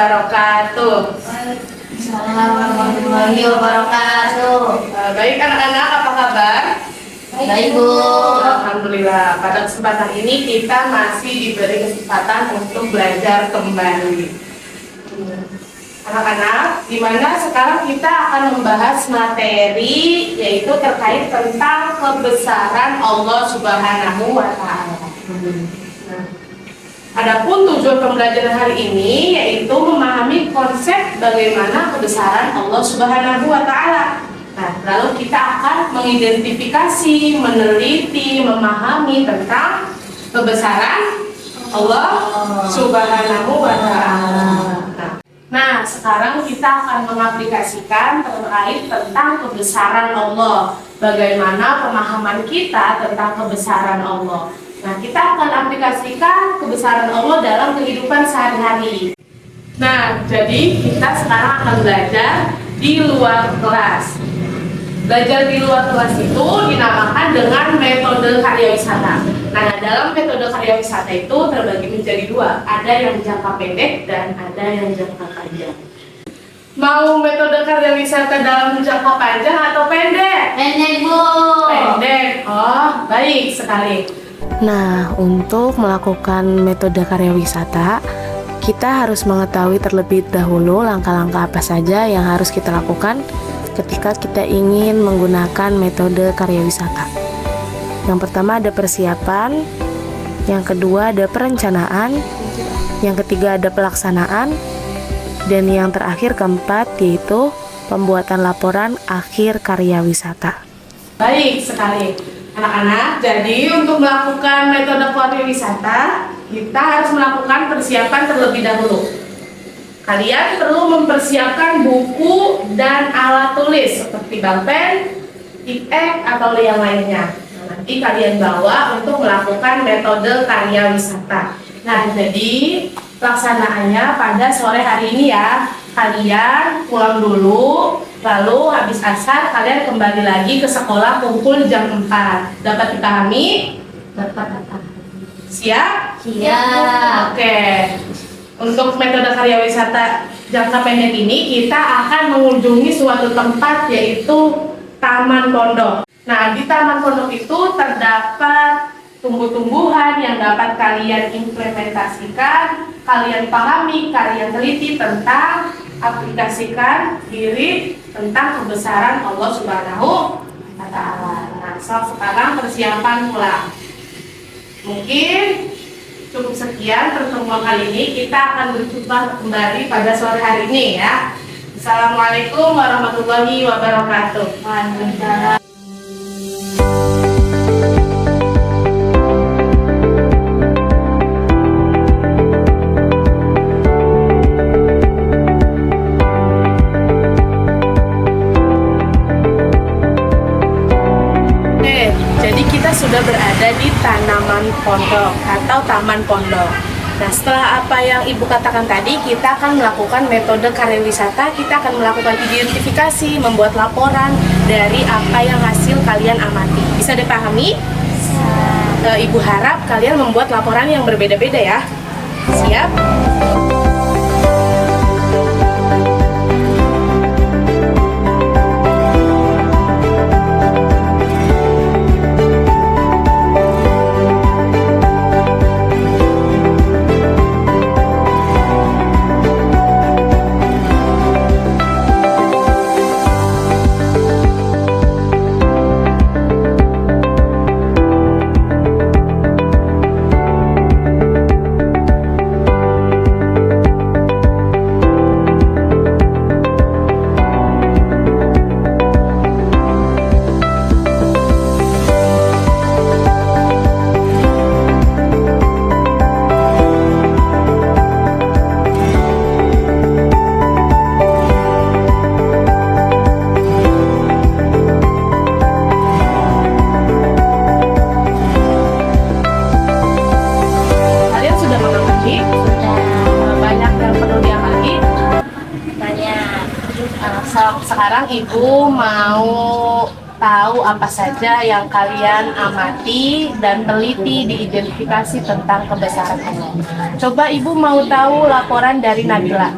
wabarakatuh. Assalamualaikum warahmatullahi wabarakatuh. Baik anak-anak, apa kabar? Baik, Bu. Alhamdulillah, pada kesempatan ini kita masih diberi kesempatan untuk belajar kembali. Anak-anak, dimana sekarang kita akan membahas materi yaitu terkait tentang kebesaran Allah Subhanahu wa Ta'ala. Adapun tujuan pembelajaran hari ini yaitu memahami konsep bagaimana kebesaran Allah Subhanahu wa Ta'ala. Nah, lalu kita akan mengidentifikasi, meneliti, memahami tentang kebesaran Allah Subhanahu wa Ta'ala. Nah, sekarang kita akan mengaplikasikan terkait tentang kebesaran Allah. Bagaimana pemahaman kita tentang kebesaran Allah. Nah, kita akan aplikasikan kebesaran Allah dalam kehidupan sehari-hari. Nah, jadi kita sekarang akan belajar di luar kelas. Belajar di luar kelas itu dinamakan dengan metode karya wisata. Nah, dalam metode karya wisata itu terbagi menjadi dua. Ada yang jangka pendek dan ada yang jangka panjang. Mau metode karya wisata dalam jangka panjang atau pendek? Pendek, Bu. Pendek. Oh, baik sekali. Nah, untuk melakukan metode karya wisata, kita harus mengetahui terlebih dahulu langkah-langkah apa saja yang harus kita lakukan ketika kita ingin menggunakan metode karya wisata. Yang pertama ada persiapan, yang kedua ada perencanaan, yang ketiga ada pelaksanaan, dan yang terakhir keempat yaitu pembuatan laporan akhir karya wisata. Baik sekali. Anak-anak, jadi untuk melakukan metode karya wisata, kita harus melakukan persiapan terlebih dahulu. Kalian perlu mempersiapkan buku dan alat tulis seperti balpen, tip-ek, atau yang lainnya. Nah, nanti kalian bawa untuk melakukan metode karya wisata. Nah, jadi pelaksanaannya pada sore hari ini ya. Kalian pulang dulu, lalu habis asar kalian kembali lagi ke sekolah pukul jam 4. Dapat dipahami? Dapat. Siap? Siap. Oke. Untuk metode karya wisata jangka pendek ini kita akan mengunjungi suatu tempat yaitu Taman Pondok. Nah, di Taman Pondok itu terdapat tumbuh-tumbuhan yang dapat kalian implementasikan, kalian pahami, kalian teliti tentang aplikasikan diri tentang kebesaran Allah Subhanahu wa Ta'ala. Nah, sekarang persiapan pulang. Mungkin cukup sekian pertemuan kali ini. Kita akan berjumpa kembali pada sore hari ini ya. Assalamualaikum warahmatullahi wabarakatuh. Waalaikumsalam. Jadi kita sudah berada di tanaman pondok atau taman pondok. Nah, setelah apa yang Ibu katakan tadi, kita akan melakukan metode karya wisata. Kita akan melakukan identifikasi, membuat laporan dari apa yang hasil kalian amati. Bisa dipahami? Ibu harap kalian membuat laporan yang berbeda-beda ya. Siap? Sekarang Ibu mau tahu apa saja yang kalian amati dan teliti diidentifikasi tentang kebesaran Allah. Coba Ibu mau tahu laporan dari Nabila.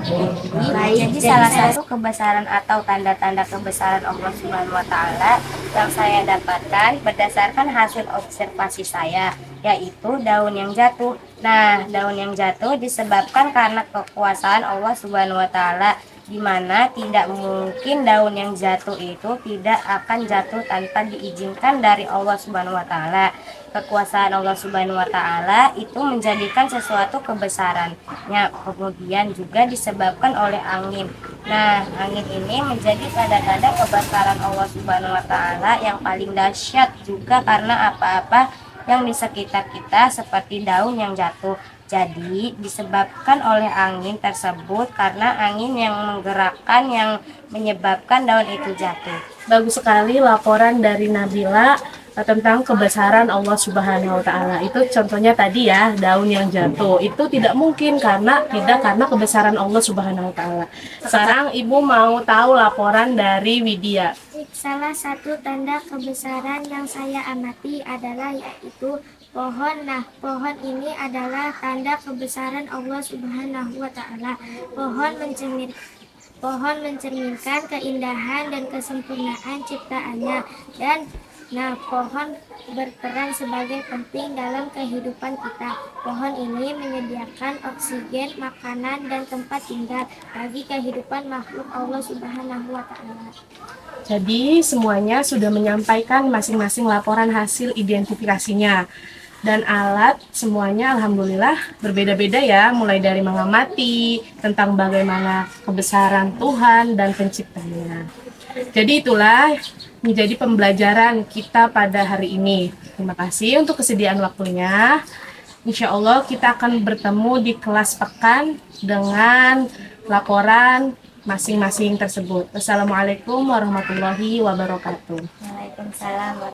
Baik, jadi salah satu kebesaran atau tanda-tanda kebesaran Allah Subhanahu wa taala yang saya dapatkan berdasarkan hasil observasi saya, yaitu daun yang jatuh. Nah, daun yang jatuh disebabkan karena kekuasaan Allah Subhanahu wa taala, di mana tidak mungkin daun yang jatuh itu tidak akan jatuh tanpa diizinkan dari Allah Subhanahu wa taala. Kekuasaan Allah Subhanahu wa taala itu menjadikan sesuatu kebesarannya, kemudian juga disebabkan oleh angin. Nah, angin ini menjadi tanda-tanda kebesaran Allah Subhanahu wa taala yang paling dahsyat juga karena apa-apa yang di sekitar kita seperti daun yang jatuh. Jadi disebabkan oleh angin tersebut karena angin yang menggerakkan yang menyebabkan daun itu jatuh. Bagus sekali laporan dari Nabila tentang kebesaran Allah Subhanahu wa taala. Itu contohnya tadi ya, daun yang jatuh. Itu tidak mungkin karena kebesaran Allah Subhanahu wa taala. Sekarang Ibu mau tahu laporan dari Widya. Salah satu tanda kebesaran yang saya amati adalah yaitu pohon. Nah, pohon ini adalah tanda kebesaran Allah Subhanahu wa taala. Pohon mencerminkan keindahan dan kesempurnaan ciptaannya dan pohon berperan sebagai penting dalam kehidupan kita. Pohon ini menyediakan oksigen, makanan, dan tempat tinggal bagi kehidupan makhluk Allah Subhanahu wa taala. Jadi semuanya sudah menyampaikan masing-masing laporan hasil identifikasinya. Dan alat semuanya alhamdulillah berbeda-beda ya, mulai dari mengamati tentang bagaimana kebesaran Tuhan dan penciptanya. Jadi itulah menjadi pembelajaran kita pada hari ini. Terima kasih untuk kesediaan waktunya. Insya Allah kita akan bertemu di kelas pekan dengan laporan masing-masing tersebut. Wassalamualaikum warahmatullahi wabarakatuh. Waalaikumsalam.